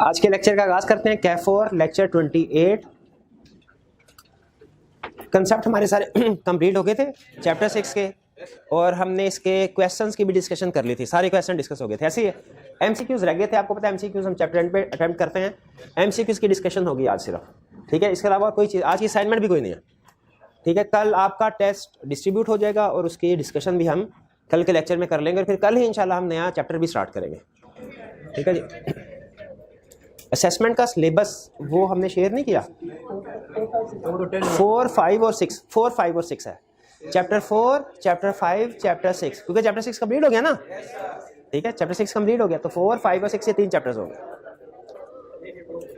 आज के लेक्चर का आगाज करते हैं। K4 lecture 28। कंसेप्ट हमारे सारे कंप्लीट हो गए थे चैप्टर 6 के, और हमने इसके क्वेश्चंस की भी डिस्कशन कर ली थी। सारे क्वेश्चन डिस्कस हो गए थे। ऐसे ही एमसीक्यूज रह गए थे। आपको पता है एमसीक्यूज हम चैप्टर एंड पे अटेम्प्ट करते हैं। एमसीक्यूज की डिस्कशन होगी आज सिर्फ, ठीक है। इसके अलावा कोई चीज़ आज की असाइनमेंट भी कोई नहीं है, ठीक है। कल आपका टेस्ट डिस्ट्रीब्यूट हो जाएगा और उसकी डिस्कशन भी हम कल के लेक्चर में कर लेंगे, और फिर कल ही इंशाल्लाह हम नया चैप्टर भी स्टार्ट करेंगे, ठीक है जी। असेसमेंट का सिलेबस वो हमने शेयर नहीं किया। 4, 5 और 6, 4, 5 और 6 है। चैप्टर 4, चैप्टर 5, चैप्टर 6, क्योंकि चैप्टर 6 कंप्लीट हो गया ना, ठीक है। चैप्टर 6 कंप्लीट हो गया तो 4, 5 और 6 से 3 चैप्टर्स हो गए।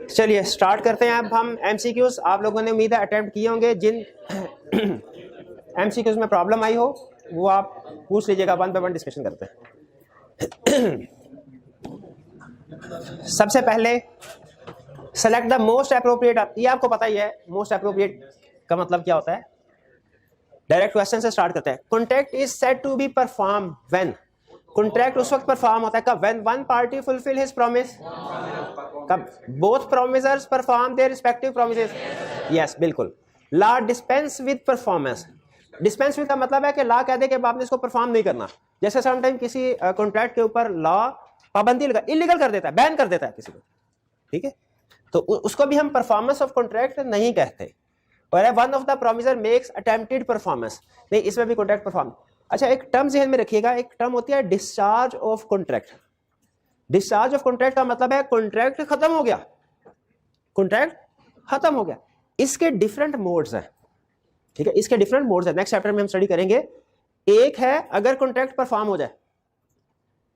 चलिए स्टार्ट करते हैं अब हम एमसीक्यूज। आप लोगों ने उम्मीद है अटेम्प्ट किए होंगे। जिन एमसीक्यूज में प्रॉब्लम आई हो वो आप पूछ लीजिएगा, वन बाय वन डिस्कशन करते हैं। सबसे पहले सेलेक्ट द मोस्ट अप्रोप्रिएट। ये आपको पता ही है मोस्ट अप्रोप्रिएट का मतलब क्या होता है। डायरेक्ट क्वेश्चन से स्टार्ट करते हैं। Contract is said to be perform when. Contract उस वक्त परफॉर्म होता है कब? When one party fulfil his promise. कब? Both promisors perform their respective promises. Yes, बिल्कुल। Law dispense with performance. Dispense with का मतलब है कि लॉ कह दे कि आपने इसको परफॉर्म नहीं करना। जैसे समटाइम किसी कॉन्ट्रैक्ट के ऊपर लॉ पाबंदी लगा, इलीगल कर देता है, बैन कर देता है किसी को, ठीक है, तो उसको भी हम परफॉर्मेंस ऑफ कॉन्ट्रैक्ट नहीं कहते। और one of the promisor makes attempted performance, नहीं, इसमें भी कॉन्ट्रैक्ट परफॉर्म। अच्छा, एक टर्म ज़हन में रखिएगा, एक टर्म होती है discharge of contract. Discharge of contract का मतलब है कॉन्ट्रैक्ट खत्म हो गया, कॉन्ट्रैक्ट खत्म हो गया। इसके डिफरेंट मोड्स हैं, ठीक है, इसके डिफरेंट मोड्स हैं। नेक्स्ट चैप्टर में हम स्टडी करेंगे। एक है अगर कॉन्ट्रैक्ट परफॉर्म हो जाए,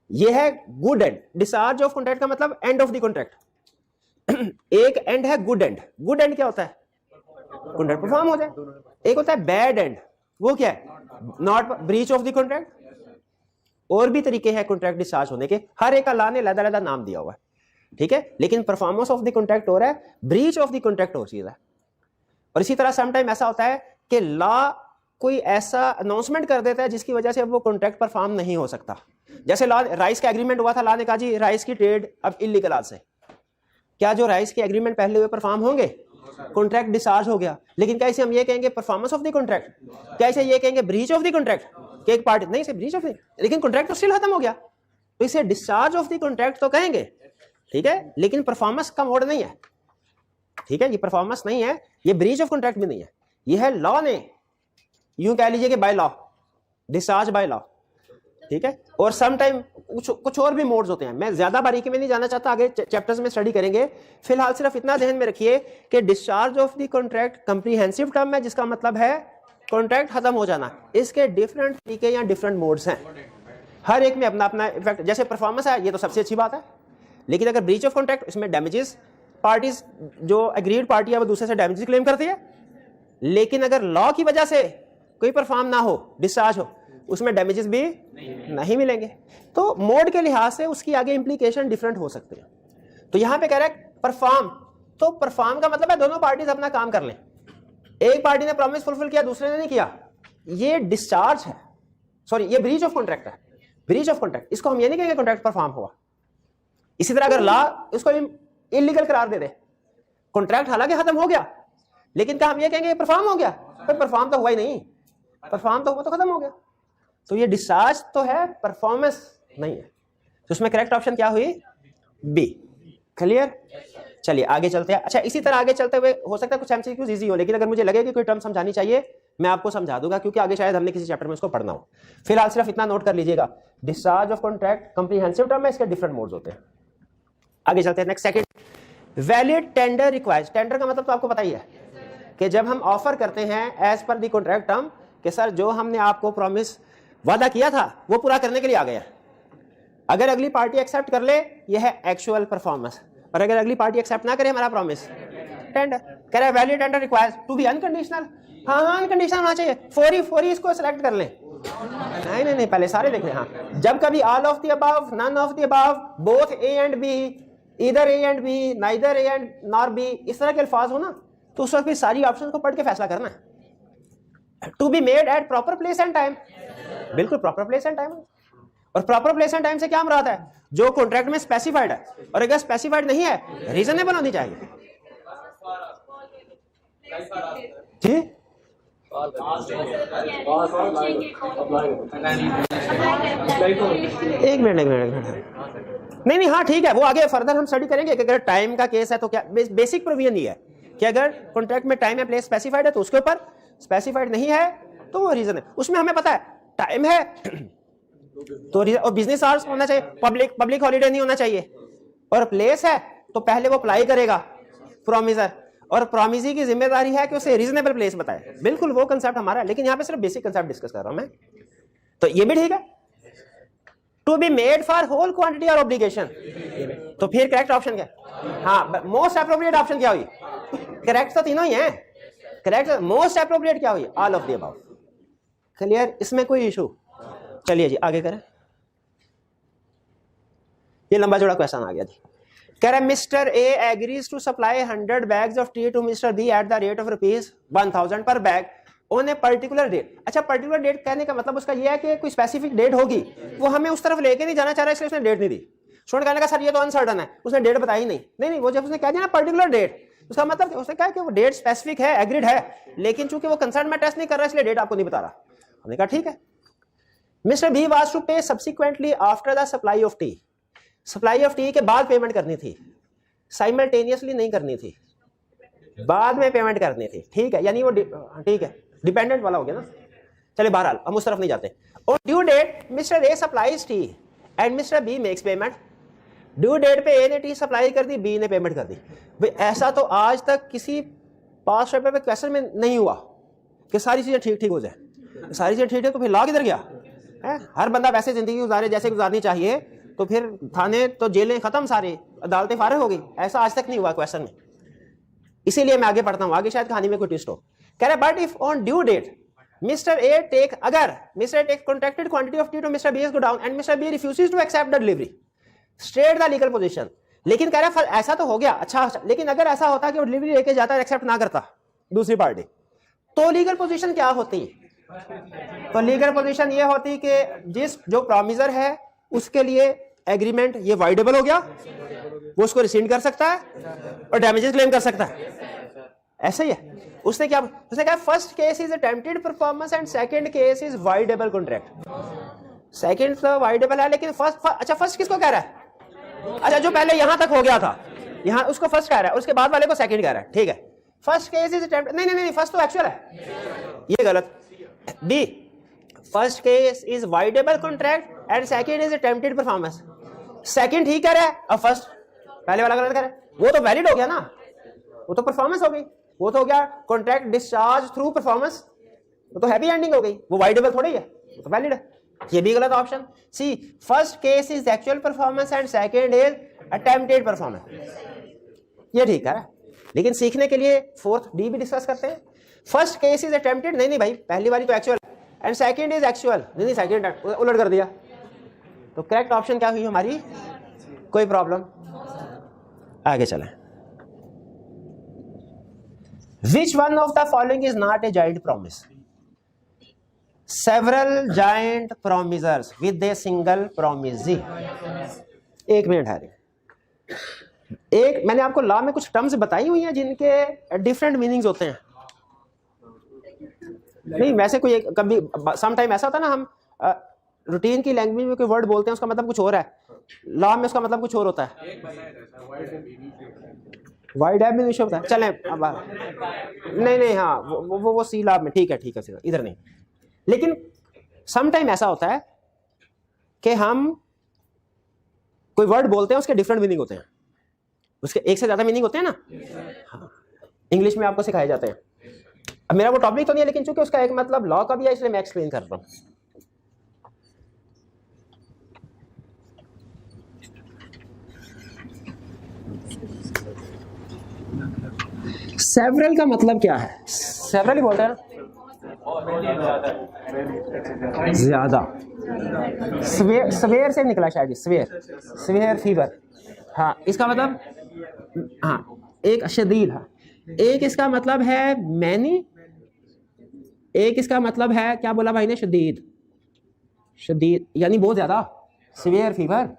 ये है good and. Discharge of contract का मतलब एंड ऑफ द कॉन्ट्रैक्ट। एक एंड है गुड एंड। गुड एंड क्या होता है? कॉन्ट्रैक्ट परफॉर्म हो जाए। एक होता है बैड एंड, वो क्या है? Not breach of the contract. और भी तरीके हैं कॉन्ट्रैक्ट डिस्चार्ज होने के, हर एक अल्लाह ने अलग-अलग नाम दिया हुआ है, ठीक है। लेकिन परफॉर्मेंस ऑफ द कॉन्ट्रैक्ट और है, ब्रीच ऑफ द कॉन्ट्रैक्ट और चीज है। और इसी तरह समटाइम ऐसा होता है कि लॉ कोई ऐसा अनाउंसमेंट कर देता है जिसकी वजह से अब वो कॉन्ट्रैक्ट परफॉर्म नहीं हो सकता। जैसे लॉ राइस का एग्रीमेंट हुआ था, लॉ ने कहा जी राइस की ट्रेड अब इलीगल आज से। क्या जो राइस के एग्रीमेंट पहले हुए परफॉर्म होंगे? कॉन्ट्रैक्ट डिस्चार्ज हो गया। लेकिन क्या इसे हम ये कहेंगे परफॉर्मेंस ऑफ द कॉन्ट्रैक्ट? क्या इसे ये कहेंगे ब्रीच ऑफ द कॉन्ट्रैक्ट? कि एक पार्टी नहीं, इसे ब्रीच ऑफ द, लेकिन कॉन्ट्रैक्ट तो स्टिल खत्म हो गया, तो इसे डिस्चार्ज ऑफ द कॉन्ट्रैक्ट तो कहेंगे, ठीक है। लेकिन परफॉर्मेंस का मोड नहीं है, ठीक है, ये परफॉर्मेंस नहीं है, ये ब्रीच ऑफ कॉन्ट्रैक्ट भी नहीं है। ये है लॉ ने, यूं कह लीजिए कि by law, discharge by law, ठीक है। और सम टाइम कुछ और भी मोड्स होते हैं। मैं ज्यादा बारीकी में नहीं जाना चाहता, आगे चैप्टर्स में स्टडी करेंगे। फिलहाल सिर्फ इतना ध्यान में रखिए कि discharge of the contract comprehensive term है, जिसका मतलब है कॉन्ट्रैक्ट खत्म हो जाना। इसके डिफरेंट तरीके या डिफरेंट मोड्स हैं, हर एक में अपना अपना इफेक्ट। जैसे परफॉर्मेंस है, ये तो सबसे अच्छी बात है, लेकिन अगर ब्रीच ऑफ कॉन्ट्रैक्ट, इसमें डैमेजेस, पार्टीज जो एग्रीड पार्टी है वो दूसरे से डैमेजेस क्लेम करती है। लेकिन अगर लॉ की वजह से कोई परफॉर्म ना हो, डिस्चार्ज हो, उसमें डैमेजेस भी नहीं मिलेंगे। तो मोड के लिहाज से उसकी आगे इंप्लीकेशन डिफरेंट हो सकते हैं। तो यहां पे कह रहा है परफॉर्म, तो परफॉर्म का मतलब है दोनों पार्टीज अपना काम कर लें। एक पार्टी ने प्रॉमिस फुलफिल किया, दूसरे ने नहीं किया, ये डिस्चार्ज है, सॉरी ये ब्रीच ऑफ कॉन्ट्रैक्ट है। ब्रीच ऑफ कॉन्ट्रैक्ट, इसको हम ये नहीं कहेंगे कॉन्ट्रैक्ट परफॉर्म हुआ। इसी तरह अगर लॉ उसको इलीगल करार दे दे, कॉन्ट्रैक्ट हालांकि खत्म हो गया, लेकिन क्या हम ये कहेंगे परफॉर्म हो गया? तो परफॉर्म तो हुआ ही नहीं, परफॉर्म तो हुआ तो खत्म हो गया। तो ये डिस्चार्ज तो है, परफॉर्मेंस नहीं है। तो उसमें करेक्ट ऑप्शन क्या हुई? बी। क्लियर? चलिए आगे चलते हैं। अच्छा, इसी तरह आगे चलते हुए हो सकता है कुछ एमसीक्यूज इजी हो, लेकिन अगर मुझे लगे कि कोई टर्म समझानी चाहिए मैं आपको समझा दूंगा, क्योंकि आगे शायद हमने किसी चैप्टर में उसको पढ़ना हो। फिलहाल सिर्फ इतना नोट कर लीजिएगा, discharge of contract comprehensive term है, इसके डिफरेंट मोड्स होते हैं। आगे चलते हैं। Next, second, valid tender required. Tender का मतलब तो आपको पता ही है कि जब हम ऑफर करते हैं as per the contract term कि सर जो हमने आपको प्रॉमिस वादा किया था वो पूरा करने के लिए आ गया। अगर अगली पार्टी एक्सेप्ट कर ले, यह है एक्चुअल परफॉर्मेंस, और अगर अगली पार्टी एक्सेप्ट ना करे हमारा प्रॉमिस, टेंडर। कह रहा है valid tender requires to be unconditional. हाँ, अनकंडीशनल होना चाहिए। फौरी इसको सिलेक्ट कर लें। नहीं, पहले सारे देख लें। हाँ, जब कभी all of the above, none of the above, both A and B, either A and B, neither A and nor B, इस तरह के अल्फाज हो ना, तो उस वक्त भी सारी ऑप्शन को पढ़ के फैसला करना है। To be made at proper place and time, बिल्कुल प्रॉपर प्लेस एंड टाइम। और प्रॉपर प्लेस एंड टाइम से क्या मुराद है? जो कॉन्ट्रैक्ट में स्पेसिफाइड है, और अगर स्पेसिफाइड नहीं है रीजनेबल होनी चाहिए। ठीक, एक मिनट नहीं, हाँ ठीक है, वो आगे फर्दर हम स्टडी करेंगे कि अगर टाइम का केस है तो क्या। बेसिक प्रोविजन ये है कि अगर कॉन्ट्रैक्ट में टाइम या प्लेस स्पेसिफाइड है तो उसके ऊपर, स्पेसिफाइड नहीं है तो वो रीजन है। उसमें हमें पता है टाइम है तो और बिजनेस आवर्स होना चाहिए, पब्लिक हॉलीडे नहीं होना चाहिए, और प्लेस है तो पहले वो अप्लाई करेगा प्रोमिसर, और प्रोमिसी की जिम्मेदारी है कि उसे रीजनेबल प्लेस बताए। बिल्कुल वो कंसेप्ट हमारा है, लेकिन यहाँ पे सिर्फ बेसिक कंसेप्ट डिस्कस कर रहा हूं मैं, तो ये भी ठीक है। To be made for whole quantity और ऑब्लिगेशन, तो फिर करेक्ट ऑप्शन क्या? हाँ, मोस्ट अप्रोप्रिएट ऑप्शन क्या हुई? करेक्ट तो तीनों ही हैं, करेक्ट। मोस्ट अप्रोप्रिएट क्या हुई? All of the above. Clear, इसमें कोई इशू? चलिए जी आगे करें। ये लंबा चौड़ा क्वेश्चन आ गया जी। कह रहा है mister A agrees to supply 100 bags of tea to mister B at the rate of ₹1000 per bag on a particular date. अच्छा, पर्टिकुलर डेट कहने का मतलब उसका ये है कि कोई स्पेसिफिक डेट होगी, वो हमें उस तरफ लेके नहीं जाना चाह रहा, इसलिए उसने डेट नहीं दी। स्टूडेंट कहने का सर ये तो अनसर्टन है, उसने डेट बताई नहीं, वो जब उसने कह दिया ना पर्टिकुलर डेट, उसका मतलब उसने कहा कि वो डेट स्पेसिफिक है, एग्रीड है, लेकिन चूंकि वो कंसर्न में टेस्ट नहीं कर रहा इसलिए डेट आपको नहीं बता रहा। हमने कहा ठीक है। मिस्टर बी वाज टू पे subsequently after the supply of T, supply of T के बाद पेमेंट करनी थी, साइमल्टेनियसली नहीं करनी थी, बाद में पेमेंट करनी थी। ठीक है, यानी वो ठीक है डिपेंडेंट वाला हो गया ना। चलिए बहरहाल हम उस तरफ नहीं जाते। और due date mister A supplies tea and mister B makes payment. Due date पे ए ने टी सप्लाई कर दी, बी ने पेमेंट कर दी। भाई ऐसा तो आज तक किसी पास्ट पेपर पे क्वेश्चन में नहीं हुआ कि सारी चीजें ठीक ठीक हो जाए। सारी चीजें ठीक है तो फिर लॉ किधर गया है? हर बंदा वैसे जिंदगी गुजारे जैसे गुजारनी चाहिए, तो फिर थाने तो जेलें खत्म, सारी अदालतें फारिग हो गई। ऐसा आज तक नहीं हुआ क्वेश्चन में, इसीलिए मैं आगे पढ़ता हूं, आगे शायद कहानी में कोई ट्विस्ट हो। कह रहा है but if on due date mister A take, अगर Mr take contracted quantity of tea to mister B is go down and mister B refuses to accept the delivery, state the legal position. लेकिन कह रहा है ऐसा तो हो गया, अच्छा, लेकिन अगर ऐसा होता कि वो डिलीवरी लेके जाता है, एक्सेप्ट ना करता दूसरी पार्टी, तो लीगल पोजीशन क्या होती? तो लीगल पोजीशन ये होती कि जो प्रॉमिसर है उसके लिए एग्रीमेंट ये वाइडेबल हो गया, वो उसको रिसीड कर सकता है और डैमेजेस क्लेम कर सकता है। ऐसा ही है। उसने कहा first case is attempted performance and second case is voidable contract. Second तो वाइडेबल है, लेकिन फर्स्ट किसको कह रहा है? अच्छा, जो पहले यहां तक हो गया था, यहां उसको फर्स्ट कह रहा है, उसके बाद वाले को सेकंड कह रहा है। ठीक है, फर्स्ट केस इज अटेम्प्टेड, नहीं, फर्स्ट तो एक्चुअल है, ये गलत। B, first case is voidable contract and second is attempted performance. Second ठीक कह रहा है और फर्स्ट पहले वाला गलत कह रहा है। वो तो वैलिड हो गया ना, वो तो परफॉर्मेंस हो गई, वो तो हो गया कॉन्ट्रैक्ट डिस्चार्ज थ्रू परफॉर्मेंस, वो तो हैप्पी एंडिंग हो गई, वो वाइडेबल थोड़ी है, वो तो वैलिड है। ये भी गलत option. C, first case is actual performance and second is attempted performance, ये ठीक है। लेकिन सीखने के लिए फोर्थ डी भी डिस्कस करते हैं। फर्स्ट केस इज अटेम्प्टेड, नहीं भाई, पहली बारी तो actual, and second is actual, नहीं सेकंड उलट कर दिया। तो करेक्ट ऑप्शन क्या हुई हमारी? कोई प्रॉब्लम? आगे चलें। Which one of the following is not a joint promise? Several joint promisors with a single promisee. एक मिनट है, एक मैंने आपको लॉ में कुछ टर्म्स बताई हुई हैं जिनके डिफरेंट मीनिंग्स होते हैं। नहीं, वैसे कोई कभी सम टाइम ऐसा होता है ना, हम रूटीन की लैंग्वेज में कोई वर्ड बोलते हैं उसका मतलब कुछ और है, लॉ में उसका मतलब कुछ और होता है। वाइड ऐप में नहीं होता है। चलें अब नहीं, हाँ वो सी लॉ में ठीक है, इधर नहीं। लेकिन सम टाइम ऐसा होता है कि हम कोई वर्ड बोलते हैं उसके डिफरेंट मीनिंग होते हैं, उसके एक से ज्यादा मीनिंग होते हैं ना। हाँ, इंग्लिश में आपको सिखाए जाते हैं। अब मेरा वो टॉपिक तो नहीं है, लेकिन चूंकि उसका एक मतलब लॉ का भी है इसलिए मैं एक्सप्लेन कर रहा हूं। सेवरल का मतलब क्या है? सेवरल ही बोलते हैं ना, ज्यादा। स्वेयर से निकला शायद, स्वेयर फीवर। हाँ, इसका मतलब, हाँ एक शदीद, हाँ एक इसका मतलब है मैनी, एक इसका मतलब है क्या बोला भाई ने? शदीद यानी बहुत ज्यादा, स्वेयर फीवर।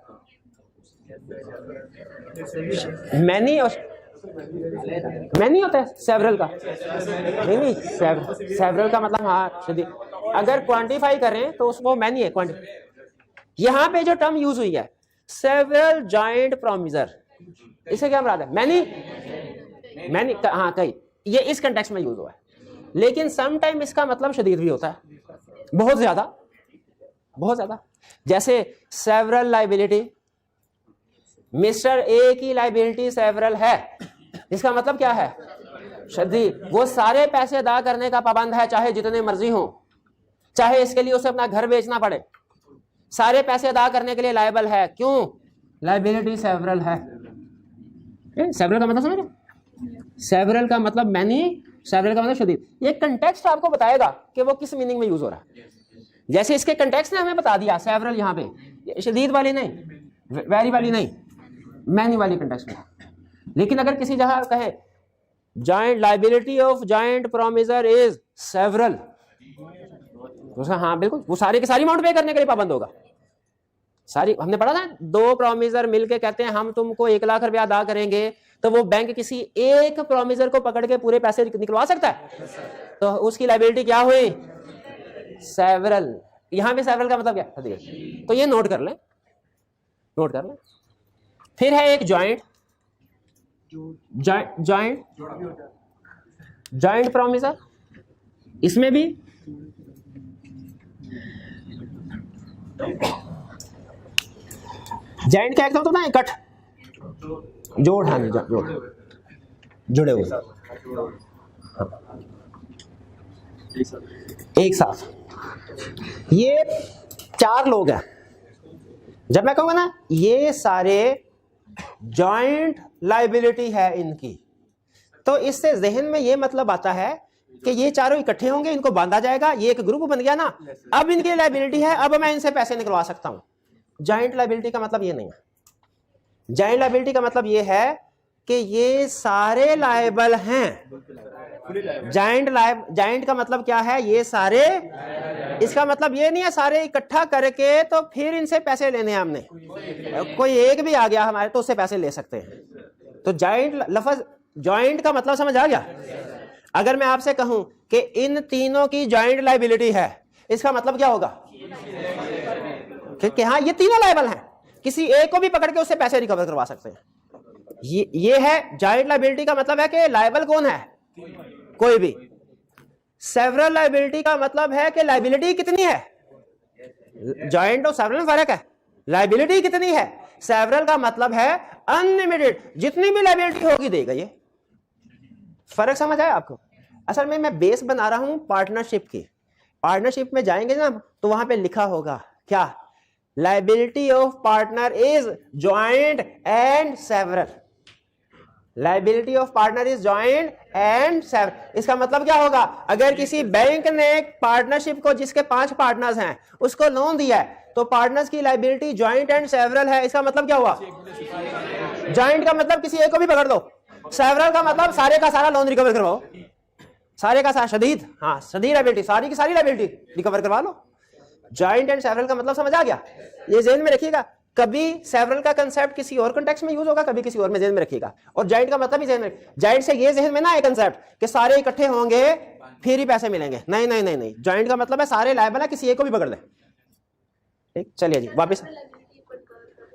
मैनी और मैनी होता है सेवरल का, नहीं सेवरल का मतलब हाँ शदीद, अगर क्वांटिफाई करें तो उसको मैनी है यहाँ पे जो टर्म यूज हुई है सेवरल जॉइंट प्रोमिजर, इसे क्या मुराद है? मैनी हाँ कई, ये इस कंटेक्स्ट में यूज हुआ है, लेकिन सम टाइम इसका मतलब शदीद भी होता है, बहुत ज्यादा। जैसे सेवरल लाइबिलिटी, मिस्टर ए की लाइबिलिटी सेवरल है, इसका मतलब क्या है? शदीद। वो सारे पैसे अदा करने का पाबंद है, चाहे जितने मर्जी हो, चाहे इसके लिए उसे अपना घर बेचना पड़े, सारे पैसे अदा करने के लिए लायबल है। क्यों? लाइबिलिटी सेवरल है। सेवरल का मतलब समझ, सेवरल का मतलब मैनी, सेवरल का मतलब शदीद। ये कंटेक्स्ट आपको बताएगा कि वो किस मीनिंग में यूज हो रहा है। जैसे इसके कंटेक्स्ट ने हमें बता दिया सेवरल, यहाँ पे शदीद वाली नहीं, वेरी वाली नहीं, मैनी वाली कंटेक्स्ट में। लेकिन अगर किसी जगह कहे joint liability of joint promisor is several, तो हाँ बिल्कुल वो सारे के सारी अमाउंट पे करने के लिए पाबंद होगा। सारी, हमने पढ़ा था, दो प्रोमिसर मिलके कहते हैं हम तुमको 1 लाख रुपया अदा करेंगे, तो वो बैंक किसी एक प्रोमिसर को पकड़ के पूरे पैसे निकलवा सकता है, तो उसकी लाइबिलिटी क्या हुई? सेवरल। यहां पे सेवरल का मतलब क्या है? तो ये नोट कर लें। फिर है एक जॉइंट प्रोमिसर, इसमें भी जॉइंट क्या होता है? इकट्ठ, जोड़, हाँ जुड़े हुए एक साथ। ये 4 लोग हैं। जब मैं कहूंगा ना ये सारे जॉइंट लाइबिलिटी है इनकी, तो इससे जहन में ये मतलब आता है कि ये चारों इकट्ठे होंगे, इनको बांधा जाएगा, ये एक ग्रुप बन गया ना, अब इनकी लाइबिलिटी है, अब मैं इनसे पैसे निकलवा सकता हूं। जॉइंट लाइबिलिटी का मतलब ये नहीं है। जॉइंट लाइबिलिटी का मतलब ये है कि ये सारे लायबल हैं। जॉइंट का मतलब क्या है? ये सारे, इसका मतलब ये नहीं है सारे इकट्ठा करके तो फिर इनसे पैसे लेने हैं हमने, कोई एक भी आ गया हमारे तो उससे पैसे ले सकते हैं। तो जॉइंट, लफ्ज जॉइंट का मतलब समझ आ गया? अगर मैं आपसे कहूं कि इन तीनों की जॉइंट लाइबिलिटी है, इसका मतलब क्या होगा? कि हाँ ये तीनों लायबल हैं, किसी एक को भी पकड़ के उससे पैसे रिकवर करवा सकते हैं। ये है जॉइंट लायबिलिटी का मतलब है कि लायबल कौन है? कोई भी। सेवरल लायबिलिटी का मतलब है कि लायबिलिटी कितनी है। जॉइंट और सेवरल में फर्क है, लायबिलिटी कितनी है। सेवरल का मतलब है अनलिमिटेड, जितनी भी लायबिलिटी होगी देगा। ये फर्क समझ आया आपको? असल में मैं बेस बना रहा हूं पार्टनरशिप की। पार्टनरशिप में जाएंगे ना तो वहां पे लिखा होगा क्या? Liability of partner is joint and several. Liability of partner is joint and several. इसका मतलब क्या होगा? अगर किसी बैंक ने पार्टनरशिप को, जिसके 5 पार्टनर्स हैं, उसको लोन दिया है, तो पार्टनर्स की लायबिलिटी जॉइंट एंड सेवरल है। इसका मतलब क्या हुआ? जॉइंट का मतलब किसी एक को भी पकड़ लो, सेवरल का मतलब सारे का सारा लोन रिकवर करवाओ, सारे का सारा शदीद, हाँ शदीद लायबिलिटी, सारी की सारी लायबिलिटी रिकवर करवा लो। जॉइंट एंड सेवरल का मतलब समझ आ गया? ये ज़हन में रखिएगा। कभी सेवरल का कंसेप्ट किसी और कॉन्टेक्स्ट में यूज होगा, कभी किसी और में ज़हन में रखिएगा। और जॉइंट का मतलब ही ज़हन में, जॉइंट से ये ज़हन में ना एक कंसेप्ट कि सारे इकट्ठे होंगे फिर ही पैसे मिलेंगे, नहीं नहीं नहीं नहीं। जॉइंट का मतलब है सारे लायबल है, किसी एक को भी पकड़ ले। ठीक, चलिए जी वापस।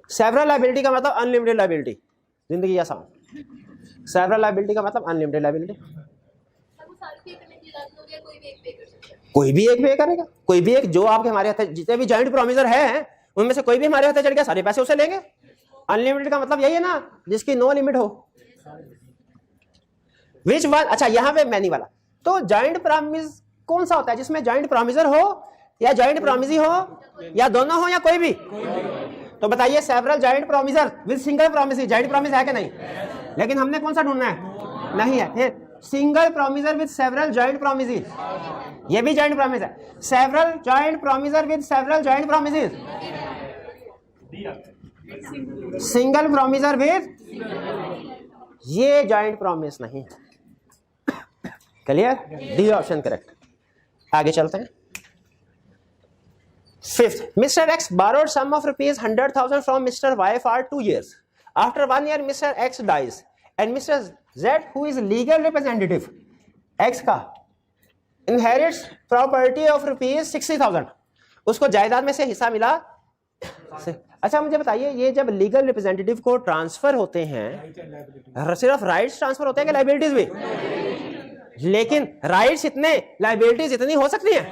सेवरल लायबिलिटी का मतलब अनलिमिटेड लायबिलिटी, जिंदगी आसान। सेवरल लायबिलिटी का मतलब अनलिमिटेड लायबिलिटी। कोई भी एक पे करेगा, कोई भी एक, जो आपके हमारे हाथ, जितने भी जॉइंट प्रोमिसर है उनमें से कोई भी हमारे हाथ चढ़ गया, सारे पैसे उसे लेंगे। अनलिमिटेड का मतलब यही है ना, जिसकी नो लिमिट हो। विच वन, अच्छा यहां पे मैनी वाला, तो जॉइंट प्रॉमिस कौन सा होता है? जिसमें जॉइंट प्रोमिसर हो या जॉइंट प्रोमिसी हो या दोनों हो या कोई भी। तो बताइए several joint promisor with single promisee, joint promise है कि नहीं? लेकिन हमने कौन सा ढूंढना है? नहीं है। फिर single promisor with several joint promisee, ये भी जॉइंट प्रोमिस है। Several joint promisor with several joint promises, single promisor with, ये जॉइंट प्रोमिस नहीं है। क्लियर? D option correct. आगे चलते हैं। Fifth, Mr. X borrowed sum of rupees 100,000 from Mr. Y for 2 years. After 1 year, Mr. X dies, and Mr. Z, who is legal representative, X का inherits property of rupees 60,000. उसको जायदाद में से हिस्सा मिला. अच्छा मुझे बताइए, ये जब लीगल रिप्रेजेंटेटिव को ट्रांसफर होते हैं, सिर्फ राइट्स ट्रांसफर होते हैं कि लायबिलिटीज भी? लेकिन राइट्स इतने, लायबिलिटीज इतनी हो सकती हैं,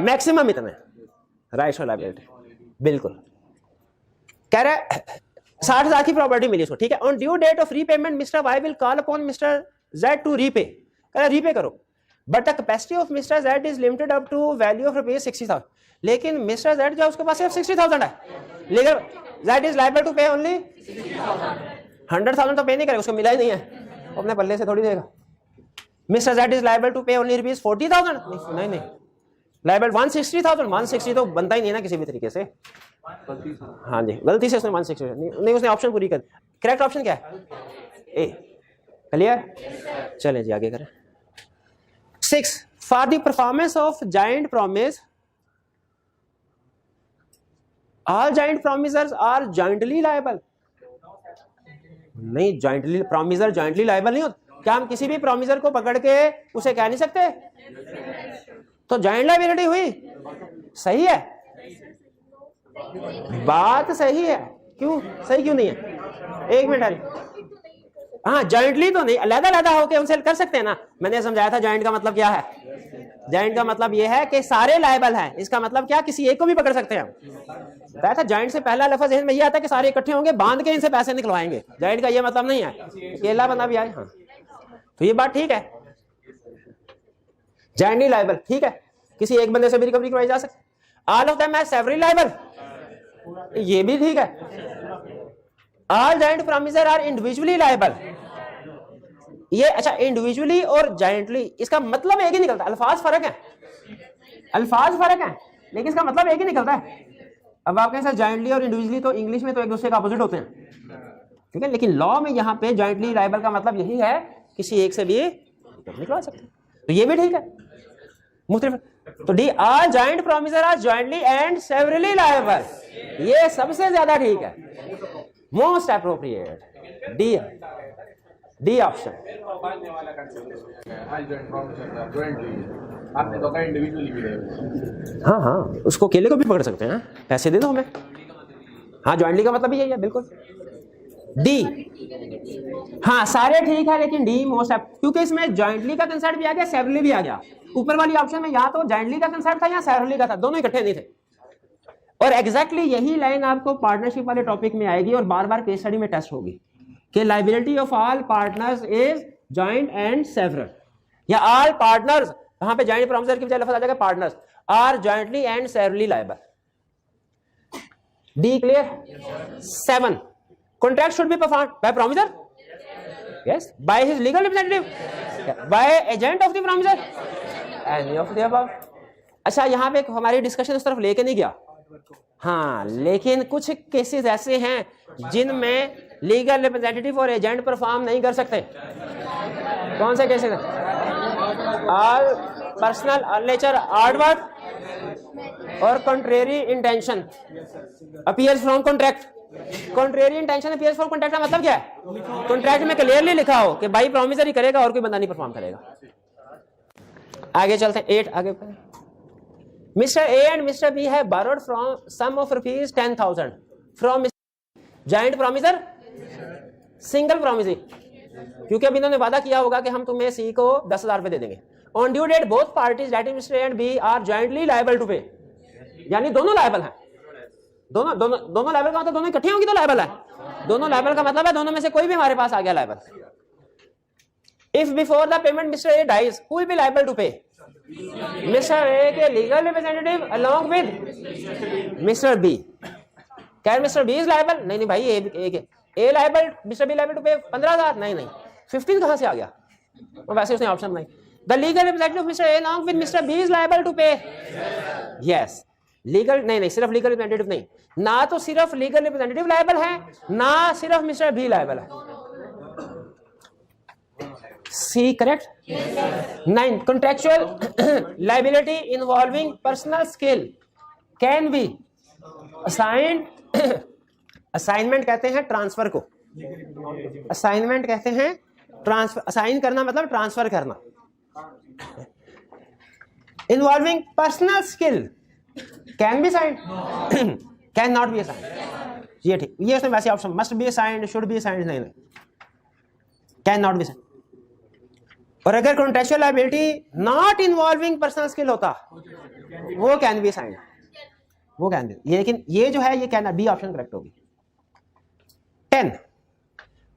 मैक्सिमम इतने राइट्स और लायबिलिटी. बिल्कुल कह रहे 60,000 की प्रॉपर्टी मिली उसको, ठीक है. On due date of repayment mister Y will call upon mister Z to repay. कह रहे रीपे करो, but the capacity of mister Z is limited up to value of rupees 60,000. लेकिन मिस्टर जेड जो उसके पास सिर्फ 60,000 है, legal Z is liable to pay only 100,000. तो पे नहीं करेगा, उसको मिला ही नहीं है, अपने पल्ले से थोड़ी देगा. Mister Z is liable to pay only rupees 40,000. नहीं, लायबल 160,000. 160 तो बनता ही नहीं ना किसी भी तरीके से. हाँ जी, गलती से उसने 160 नहीं, उसने ऑप्शन पूरी कर. करेक्ट ऑप्शन क्या है? ए. क्लियर? चलें जी आगे करें. 6, for the performance of joint promise all joint promisers are jointly liable. नहीं, jointly promiser jointly liable नहीं होता. क्या हम किसी भी promiser को पकड़ के उसे कह नहीं सकते तो joint liability हुई? सही है, बात सही है. क्यों सही क्यों नहीं है? एक मिनट. हाँ जॉइंटली तो नहीं, अलग-अलग होकर उनसे कर सकते हैं ना. मैंने समझाया था जॉइंट का मतलब क्या है. जॉइंट का मतलब यह है कि सारे लायबल हैं. इसका मतलब क्या, किसी एक को भी पकड़ सकते हैं हम. बताया था जॉइंट से पहला लफ्ज जहन में ये आता है कि सारे इकट्ठे होंगे, बांध के इनसे पैसे निकलवाएंगे. जॉइंट का ये मतलब नहीं है अकेला बंदा भी आए. हाँ तो ये बात ठीक है, जॉइंटली लायबल ठीक है, किसी एक बंदे से भी रिकवरी करवाई जा सकती. All of them are severally liable, ये भी ठीक है. All joint promisor are individually liable. ये अच्छा, इंडिविजुअली और जॉइंटली इसका मतलब एक ही निकलता है. अल्फाज फर्क है, अल्फाज फर्क है, लेकिन इसका मतलब एक ही निकलता है. अब आप कहें सर जॉइंटली और इंडिविजुअली तो इंग्लिश में तो एक दूसरे का अपोजिट होते हैं, ठीक है, लेकिन लॉ में यहाँ पे जॉइंटली लायबल का मतलब यही है, किसी एक से भी निकलवा सकते हैं. तो ये भी ठीक है. तो D are joint promisor are jointly and severally liable, ये सबसे ज्यादा ठीक है, मोस्ट एप्रोप्रिएट. D option. आपने तो कहा इंडिविजुअली भी रहेगा. हाँ उसको अकेले को भी पकड़ सकते हैं, पैसे दे दो हमें. हाँ जॉइंटली का मतलब भी यही है. बिल्कुल डी. हाँ सारे ठीक है, लेकिन डी मोस्ट, क्योंकि इसमें जॉइंटली का कंसेप्ट भी आ गया, सेवरली भी आ गया. ऊपर वाली ऑप्शन में या तो जॉइंटली का कंसेप्ट था या सेवरली का था, दोनों इकट्ठे नहीं थे. और एग्जैक्टली यही लाइन आपको पार्टनरशिप वाले टॉपिक में आएगी और बार बार केस स्टडी में टेस्ट होगी कि liability of all partners is joint and several, या ऑल पार्टनर्स, वहां पे जॉइंट प्रॉमिसर की बजाय लफ्ज आ जाएगा partners, are jointly and severally liable. D clear. 7, contract should be performed by promisor, yes, by his legal representative, by agent of the promisor, any of the above. अच्छा यहां पे हमारी डिस्कशन उस तरफ लेके नहीं गया. हाँ लेकिन कुछ केसेस ऐसे हैं जिनमें लीगल रिप्रेजेंटेटिव और एजेंट परफॉर्म नहीं कर सकते. कौन से केसेस हैं? ऑल पर्सनल नेचर आर्टवर्क और contrary intention appears from contract. Contrary intention appears from contract का मतलब क्या है? कॉन्ट्रैक्ट में क्लियरली लिखा हो कि भाई प्रॉमिसर ही करेगा और कोई बंदा नहीं परफॉर्म करेगा. आगे चलते हैं. 8 आगे. Mr. A and Mr. B have borrowed from sum of rupees 10,000 from joint promiser, single promisee, क्योंकि अब इन्होंने वादा किया होगा कि हम तुम्हें C को 10,000 रुपए दे देंगे. On due date both parties that is Mr. A and B are jointly liable to pay, यानी दोनों लायबल हैं. दोनों लायबल का मतलब दोनों इकट्ठे होंगे तो लायबल है. दोनों लायबल का मतलब है दोनों में से कोई भी हमारे पास आ गया liable. If before the payment Mr. A dies, who will be liable to pay? Mr A के legal representative along with mister B. क्या मिस्टर बी इज लायबल? नहीं भाई, A liable, Mr B liable to pay 15,000. नहीं 15 कहां से आ गया? तो वैसे उसने ऑप्शन बनाई. The legal representative mister A along with mister B is liable to pay. Yes legal, नहीं सिर्फ लीगल रिप्रेजेंटेटिव नहीं, ना तो सिर्फ लीगल रिप्रेजेंटेटिव लायबल है, ना सिर्फ मिस्टर बी लायबल है. C correct. Yes, 9, contractual liability involving personal skill can be assigned, assignment कहते हैं ट्रांसफर को, असाइनमेंट कहते हैं ट्रांसफर, असाइन करना मतलब ट्रांसफर करना। Involving personal skill can be assigned, can not be assigned, ये ठीक, ये उसमें वैसे option must be assigned, should be assigned नहीं, कैन नॉट बी असाइंड। और अगर contractual liability not involving personal skill होता वो कैन बी असाइंड, वो कैन बी, लेकिन ये जो है ये कैन बी ऑप्शन करेक्ट होगी। 10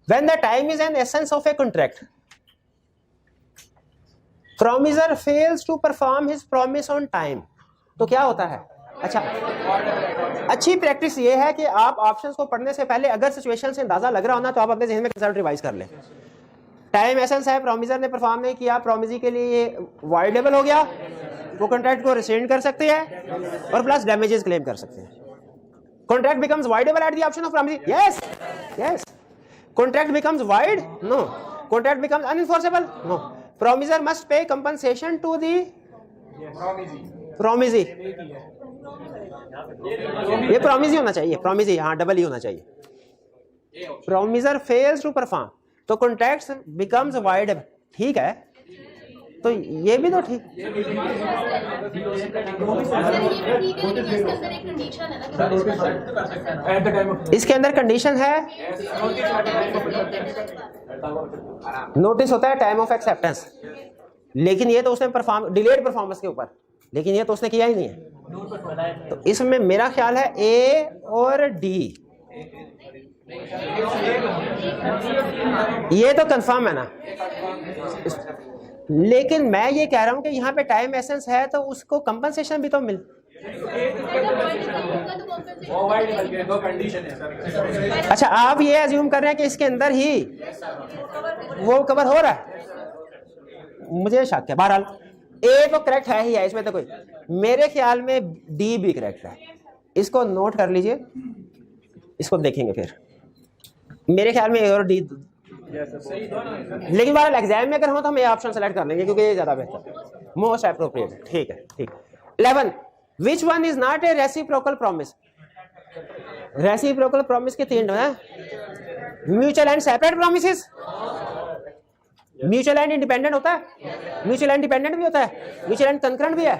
when the time is an essence of a contract, promisor fails to perform his promise on time, तो क्या होता है? अच्छा, अच्छी प्रैक्टिस ये है कि आप ऑप्शंस को पढ़ने से पहले अगर सिचुएशन से अंदाजा लग रहा हो ना तो आप अपने जहन में कंसल्ट रिवाइज कर लें। टाइम एसेंस है, प्रॉमिसर ने परफॉर्म नहीं किया, प्रॉमिसी के लिए ये वाइडेबल हो गया, वो कॉन्ट्रैक्ट को रिसेंड कर सकते हैं और प्लस डैमेजेस क्लेम कर सकते हैं। Contract becomes voidable at the option of promisee, yes yes. Contract becomes void, no. Contract becomes unenforceable, no. Promisor must pay compensation to the promisee, ये प्रॉमिसी होना चाहिए, प्रॉमिसी, हाँ डबल ही होना चाहिए। प्रॉमिसर फेल्स टू परफॉर्म तो contract becomes void, ठीक है, तो ये भी तो ठीक। इसके अंदर कंडीशन है, नोटिस होता है टाइम ऑफ एक्सेप्टेंस, लेकिन ये तो उसने परफॉर्म डिलेड परफॉर्मेंस के ऊपर, लेकिन ये तो उसने किया ही नहीं है। तो इसमें मेरा ख्याल है ए और डी, ये तो कंफर्म है ना। लेकिन मैं ये कह रहा हूं कि यहाँ पे टाइम एसेंस है तो उसको कंपनसेशन भी तो मिल, अच्छा आप ये अज्यूम कर रहे हैं कि इसके अंदर ही वो कवर हो रहा है, मुझे शक है। बहरहाल ए तो करेक्ट है ही है, इसमें तो कोई, मेरे ख्याल में डी भी करेक्ट है, इसको नोट कर लीजिए, इसको देखेंगे फिर। मेरे ख्याल में ए और डी, लेकिन बहरहाल एग्जाम में अगर हो तो हम ये ऑप्शन सेलेक्ट कर लेंगे क्योंकि ये ज्यादा बेहतर, मोस्ट एप्रोप्रिएट, ठीक है ठीक। 11 which one is not a reciprocal promise, reciprocal promise के तीन है, mutual and separate promises, mutual and independent होता है, म्यूचुअल एंड डिपेंडेंट भी होता है, म्यूचुअल एंड कंकरेंट भी है,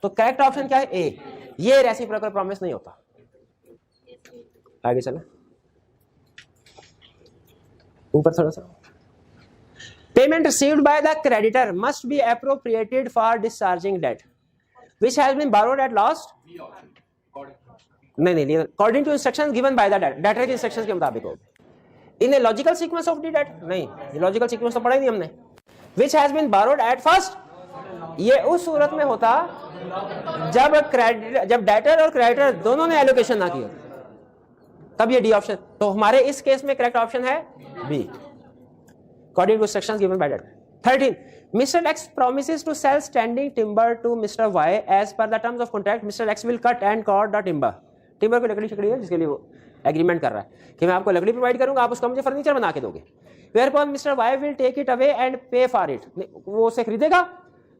तो करेक्ट ऑप्शन क्या है? ए, ये रेसिप्रोकल प्रॉमिस नहीं होता। आगे चले ऊपर थोड़ा सा, payment received by the creditor must be appropriated for discharging debt which has been borrowed at last, नहीं according to instructions given by the debtor के इंस्ट्रक्शंस के मुताबिक हो, in a logical sequence of the debt, नहीं ये logical sequence तो पढ़ा ही नहीं हमने। Which has been borrowed at first, ये उस सूरत में होता जब डेटर और क्रेडिटर दोनों ने एलोकेशन ना की हो, तब ये डी ऑप्शन, तो हमारे इस केस में करेक्ट ऑप्शन है B, according to instructions given by debtor. 13 Mr. X promises to sell standing timber to Mr. Y as per the terms of contract. Mr. X will cut and cord the timber. Timber को लकड़ी शकड़ी है जिसके लिए वो agreement कर रहा है कि मैं आपको लकड़ी प्रोवाइड करूंगा, आप उसका मुझे फर्नीचर बना के दोगे। Whereupon Mr. Y will take it away and pay for it. वो उसे खरीदेगा,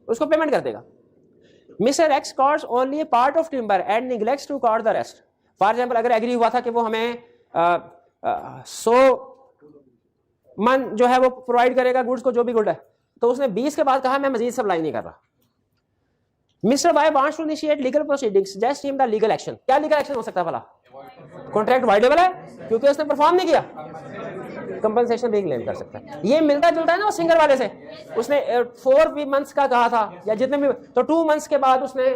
उसको पेमेंट कर देगा। Mr. X cords only a part of timber and neglects to cord the rest. For example अगर एग्री हुआ था कि वो हमें 100 मन जो है वो प्रोवाइड करेगा गुड्स को, जो भी गुड है, तो उसने 20 के बाद कहा मैं मजीद सप्लाई नहीं कर रहा। Mister Y wants to initiate legal proceedings, just him the legal action. क्या लीगल एक्शन हो सकता है भला? कॉन्ट्रैक्ट वाइडेबल है क्योंकि उसने परफॉर्म नहीं किया, कंपनसेशन भी क्लेम कर सकता है। ये मिलता जुलता है ना वो सिंगर वाले से, उसने 4 मंथ्स का कहा था या जितने भी, तो 2 मंथ्स के बाद उसने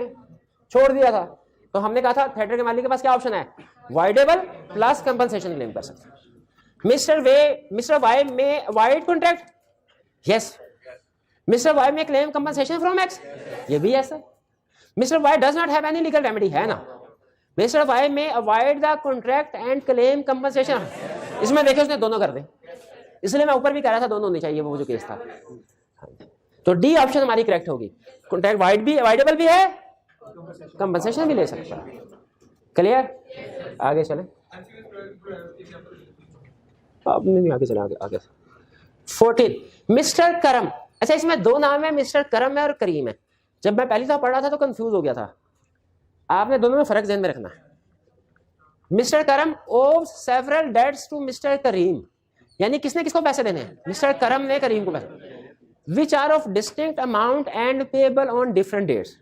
छोड़ दिया था, तो हमने कहा था थिएटर के मालिक के पास क्या ऑप्शन है? वाइडेबल प्लस कंपनसेशन क्लेम कर सकते हैं। Mister Y may void contract, yes. Mister Y may claim compensation from X, ये भी यस है। Mister Y does not have any legal remedy, है ना। Mister Y may avoid the contract and claim compensation, इसमें देखिए उसने दोनों कर दे, इसलिए मैं ऊपर भी कह रहा था दोनों होनी चाहिए, वो जो केस था। तो डी ऑप्शन हमारी करेक्ट होगी। कॉन्ट्रैक्ट वाइड भी, वाइडेबल भी है, कंपनसेशन भी ले सकता है। क्लियर? आगे चले, अब नहीं आगे चले, आगे 14 मिस्टर करम। अच्छा इसमें 2 नाम है, मिस्टर करम है और करीम है। जब मैं पहली दफा पढ़ रहा था तो कंफ्यूज हो गया था, आपने दोनों में फर्क ध्यान में रखना है। मिस्टर करम ओव सेवरल डेट्स टू मिस्टर करीम, यानी किसने किसको पैसे देने हैं? मिस्टर करम ने करीम को पैसे, which are of distinct amount and payable on different dates.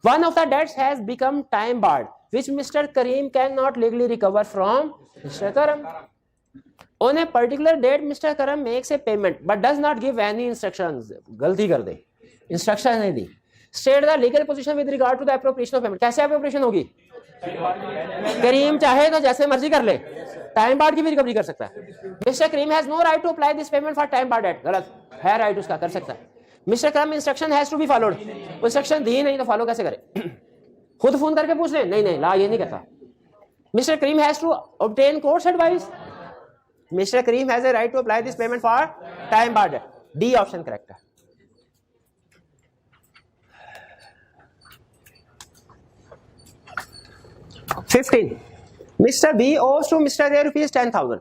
One of the dates has become time barred which Mr. Kareem cannot legally recover from Mr. Karam. On a particular date, Mr. Karam makes a payment but does not give any instructions. गलती कर दे, instruction नहीं दी. State the legal position with regard to the appropriation of payment. कैसे appropriation होगी? करीम चाहे तो जैसे मर्जी कर ले, टाइम बार्ड की भी रिकवरी कर सकता है। Mr. Kareem has no right to apply this payment for time barred debt. गलत है, राइट उसका कर सकता है। Mr. Karam instruction has to be followed. Instruction दी नहीं तो फॉलो कैसे करे? खुद फोन करके पूछ ले, नहीं नहीं ला ये नहीं कहता। Mr Karim has to obtain courts advice. Mr Karim has a right to apply this payment for time barred. D option correct है। Fifteen, Mr B owes to Mr A rupees 10,000.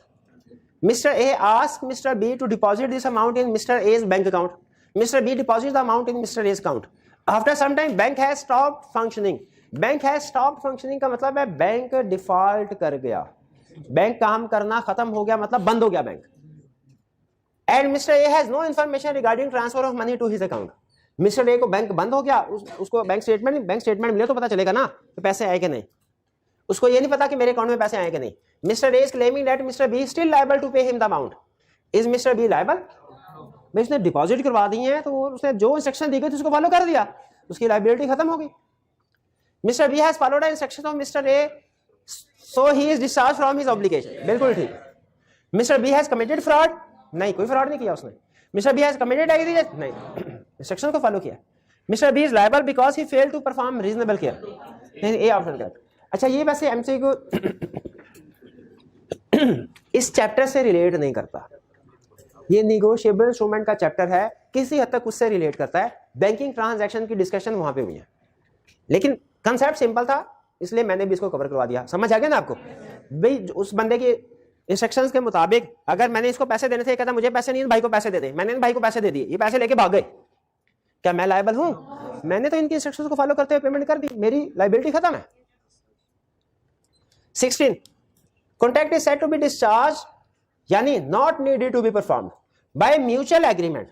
Mr. A asks Mr. B to deposit this amount in Mr. A's bank account. Mr. B deposits the amount in Mr. A's account. After some time, bank has stopped functioning. Bank has stopped functioning का मतलब है bank default कर गया, bank काम करना खत्म हो गया, मतलब बंद हो गया bank. And mister A has no information regarding transfer of money to his account. Mister A को बैंक बंद हो गया, उसको बैंक स्टेटमेंट मिले तो पता चलेगा ना कि पैसे आए कि नहीं। उसको ये नहीं पता कि मेरे अकाउंट में पैसे आए कि नहीं। Mister A is claiming that mister B still liable to pay him the amount. Is mister B liable? भाई उसने डिपॉजिट करवा दी है तो उसने जो इंस्ट्रक्शन दी गई थी उसको फॉलो कर दिया, उसकी लायबिलिटी खत्म हो गई। Mr. B has followed the instructions of Mr. A, so he is discharged from his obligation. बिल्कुल ठीक। Mr. B has committed fraud? नहीं, कोई फ्रॉड नहीं किया उसने। Mr. B has committed negligence? नहीं, इंस्ट्रक्शन को फॉलो किया। Mr. B is liable because he failed to perform reasonable care. नहीं, ए ऑप्शन करेक्ट। अच्छा, ये वैसे एमसीक्यू इस चैप्टर से रिलेट नहीं करता, ये निगोशिएबल इंस्ट्रूमेंट का चैप्टर है, किसी हद तक उससे रिलेट करता है। बैंकिंग ट्रांजैक्शन की डिस्कशन वहां पे हुई है, लेकिन कंसेप्ट सिंपल था इसलिए मैंने भी इसको कवर करवा दिया। समझ आ गया ना आपको? भाई उस बंदे के इंस्ट्रक्शंस के मुताबिक अगर मैंने इसको पैसे देने थे, कहता मुझे पैसे नहीं, भाई को पैसे दे दे, मैंने भाई को पैसे दे दिए, ये पैसे लेके भाग गए, क्या मैं लायबल हूं? मैंने तो इनकी इंस्ट्रक्शंस को फॉलो करते हुए पेमेंट कर दी, मेरी लायबिलिटी खत्म है। 16, contract is said to be discharge यानी not needed to be performed by mutual agreement.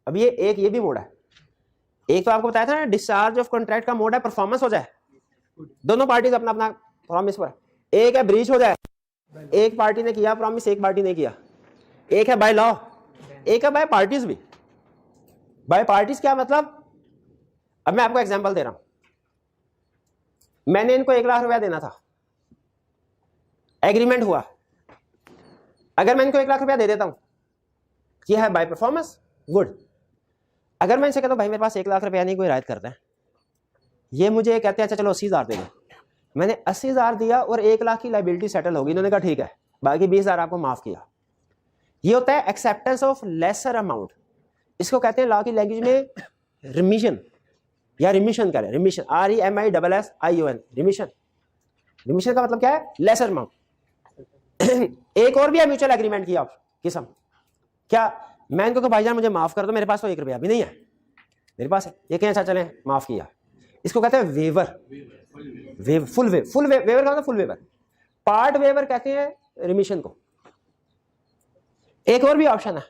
अब ये भी मोड है। एक तो आपको बताया था ना, डिस्चार्ज ऑफ कॉन्ट्रैक्ट का मोड है परफॉर्मेंस हो जाए, दोनों पार्टीज अपना अपना प्रॉमिस पर। एक है ब्रीच हो जाए, एक पार्टी ने किया प्रॉमिस, एक पार्टी ने किया। एक है बाय लॉ, एक है बाय पार्टीज भी। बाय पार्टीज क्या मतलब? अब मैं आपको एग्जांपल दे रहा हूं, मैंने इनको 1 लाख रुपया देना था, एग्रीमेंट हुआ। अगर मैं इनको 1 लाख रुपया दे देता हूं, यह है बाय परफॉर्मेंस, गुड। अगर मैं इनसे कहता हूं भाई मेरे पास 1 लाख रुपया नहीं, कोई रायत करता है, ये मुझे कहते हैं अच्छा चलो 80,000 दे दो। मैंने 80,000 दिया और 1 लाख की लायबिलिटी सेटल होगी, इन्होंने कहा ठीक है, बाकी 20,000 आपको माफ किया। ये होता है एक्सेप्टेंस ऑफ लेसर अमाउंट। इसको कहते हैं लॉ की लैंग्वेज में रिमिशन या रिमिशन करें, रिमिशन, REMISSION, रिमिशन। रिमिशन का मतलब क्या है? Lesser amount. एक और भी है म्यूचुअल एग्रीमेंट की किस्म, क्या मैं इनको कहा भाईजान मुझे माफ कर दो, मेरे पास तो 1 रुपया भी नहीं है, मेरे पास है, ये कहें अच्छा चले माफ किया। इसको कहते हैं वेवर, फुल वेवर का मतलब फुल वेवर। पार्ट वेवर कहते हैं रिमिशन को। एक और भी ऑप्शन है,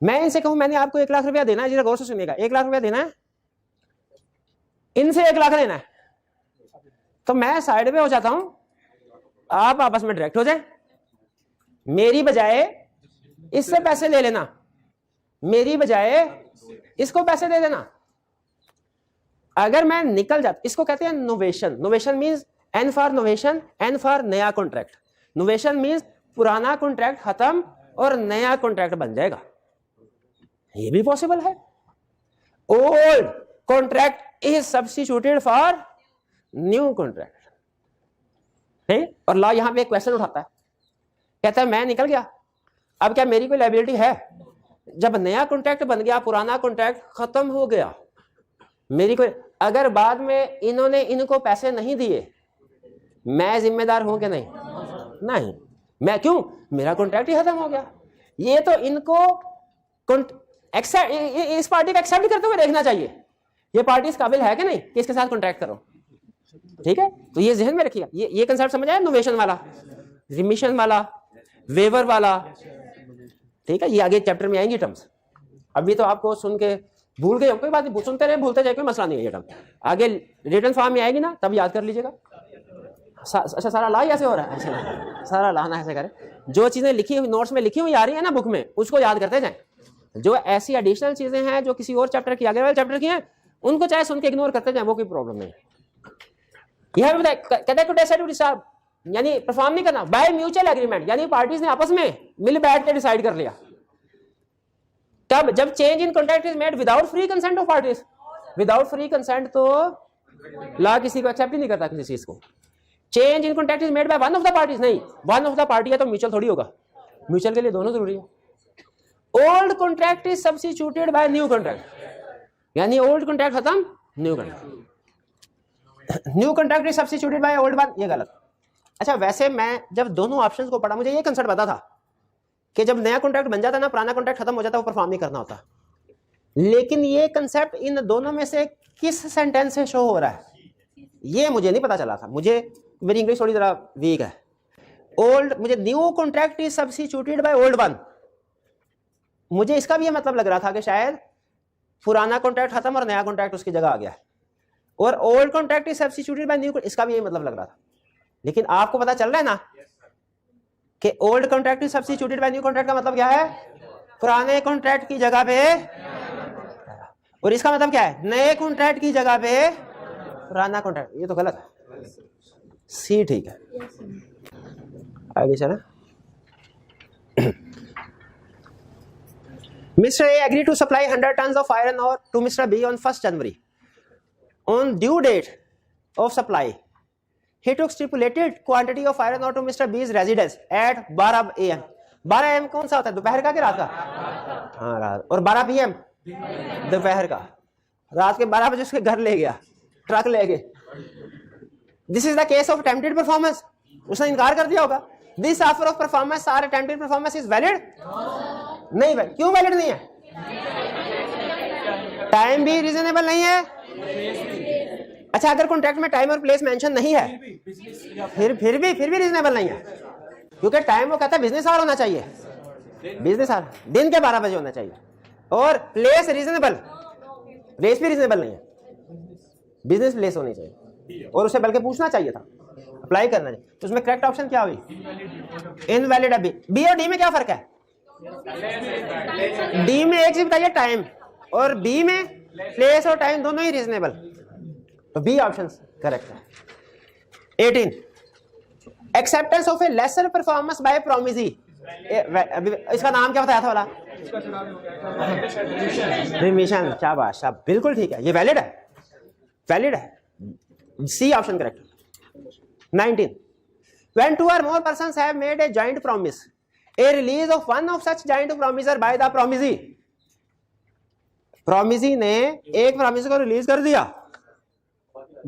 मैं इनसे कहूं मैंने आपको 1 लाख रुपया देना है, जरा गौर से सुनिएगा, 1 लाख रुपया देना है, इनसे 1 लाख लेना है, तो मैं साइड पे हो जाता हूं, आप आपस में डायरेक्ट हो जाए, मेरी बजाय इससे पैसे ले लेना, मेरी बजाय इसको पैसे दे देना। अगर मैं निकल जाता, इसको कहते हैं novation. Novation means N for novation, N for नया कॉन्ट्रैक्ट। नोवेशन मींस पुराना कॉन्ट्रैक्ट खत्म और नया कॉन्ट्रैक्ट बन जाएगा, ये भी पॉसिबल है। Old contract is substituted for new contract. और लॉ यहां पे एक क्वेश्चन उठाता है, कहता है मैं निकल गया, अब क्या मेरी कोई लायबिलिटी है? जब नया कॉन्ट्रैक्ट बन गया, पुराना कॉन्ट्रैक्ट खत्म हो गया, मेरी कोई, अगर बाद में इन्होंने इनको पैसे नहीं दिए, मैं जिम्मेदार हूं कि नहीं? नहीं, मैं क्यों? मेरा कॉन्ट्रैक्ट ही खत्म हो गया। ये तो इनको इस पार्टी को एक्सेप्ट करते हुए देखना चाहिए, ये पार्टी इस काबिल है कि नहीं कि इसके साथ कॉन्ट्रैक्ट करो। ठीक है, तो ये जहन में रखिएगा, ये कंसेप्ट समझ आया, नोवेशन वाला, रिमिशन वाला, वेवर वाला, ठीक है, ये आगे चैप्टर में आएंगी टर्म्स। अभी तो आपको सुन के भूल गए, कोई बात नहीं, सुनते रहे भूलते जाए, कोई मसला नहीं है, ये टर्म आगे रिटन फॉर्म में आएगी ना, तब याद कर लीजिएगा। अच्छा, सारा ला ऐसे हो रहा है, ऐसे सारा लाना ऐसे करें, जो चीजें लिखी हुई नोट्स में लिखी हुई आ रही है ना बुक में, उसको याद करते जाएं। जो ऐसी एडिशनल चीजें हैं जो किसी और चैप्टर की, आगे वाले चैप्टर की हैं, उनको चाहे सुन के इग्नोर करते जाएं, वो कोई प्रॉब्लम नहीं। यह कहता है यानी परफॉर्म नहीं करना बाय म्यूचुअल एग्रीमेंट, यानी पार्टीज ने आपस में मिल बैठ के डिसाइड कर लिया। तब जब change in contract is made without free consent of parties, without free consent तो लॉ किसी को एक्सेप्ट ही नहीं करता किसी चीज को। Change in contract is made by one of the parties, नहीं, वन ऑफ द पार्टी है तो म्यूचुअल थोड़ी होगा, म्यूचुअल के लिए दोनों जरूरी है। Old contract is substituted by new contract, यानी ओल्ड कॉन्ट्रैक्ट खत्म, new contract, new contract is substituted by old one, ये गलत। अच्छा, वैसे मैं जब दोनों ऑप्शंस को पढ़ा, मुझे ये कंसेप्ट पता था कि जब नया कॉन्ट्रैक्ट बन जाता ना, पुराना कॉन्ट्रैक्ट खत्म हो जाता, वो परफॉर्म नहीं करना होता। लेकिन ये कंसेप्ट इन दोनों में से किस सेंटेंस से शो हो रहा है, ये मुझे नहीं पता चला था। मुझे, मेरी इंग्लिश थोड़ी जरा वीक है। ओल्ड, मुझे new contract is substituted by old one, मुझे इसका भी ये मतलब लग रहा था कि शायद पुराना कॉन्ट्रैक्ट खत्म और नया कॉन्ट्रैक्ट उसकी जगह आ गया, और old contract is substituted by new, इसका भी यही मतलब लग रहा था। लेकिन आपको पता चल रहा है ना कि old contract is substituted by new contract का मतलब क्या है, पुराने कॉन्ट्रैक्ट की जगह पे, और इसका मतलब क्या है, नए कॉन्ट्रैक्ट की जगह पे पुराना कॉन्ट्रैक्ट। ये तो गलत है, सी ठीक है। आगे चला। Mr. A agreed to supply 100 tons of iron ore to Mr. B on 1st January. On due date of supply, he took stipulated quantity of iron ore to Mr. B's residence at 12 AM. 12 AM कौन सा होता है, दोपहर का कि रात का? हाँ, रात। और 12 PM दोपहर का। रात के 12 बजे उसके घर ले गया, ट्रक ले गए। This is the case of attempted performance. उसने इनकार कर दिया होगा। This offer of performance or attempted performance is valid? नहीं वैलिड। क्यों वैलिड नहीं है? टाइम भी रीजनेबल नहीं है। अच्छा, अगर कॉन्ट्रैक्ट में टाइम और प्लेस मेंशन नहीं है, फिर भी रीजनेबल नहीं है, क्योंकि टाइम वो कहता है बिजनेस आवर होना चाहिए, बिजनेस आवर दिन के 12 बजे होना चाहिए, और प्लेस रीजनेबल, प्लेस भी रीजनेबल नहीं है, बिजनेस प्लेस होनी चाहिए, और उसे बल्कि पूछना चाहिए था, अप्लाई करना चाहिए। तो उसमें करेक्ट ऑप्शन क्या हुई? इनवैलिड है। बी और डी में क्या फर्क है? डी में एक चीज बताइए टाइम, और बी में प्लेस और टाइम दोनों ही रीजनेबल, तो बी ऑप्शन करेक्ट है। 18 acceptance of A laser performance by promisee, इसका नाम क्या बताया था वाला? रिमिशन। शाबाश, बिल्कुल ठीक है, ये वैलिड है, वैलिड है, C option correct. 19 when two or more persons have made a joint promise, a release of one of such joint promiser by the promisee, promisee ने एक promisee को रिलीज कर दिया,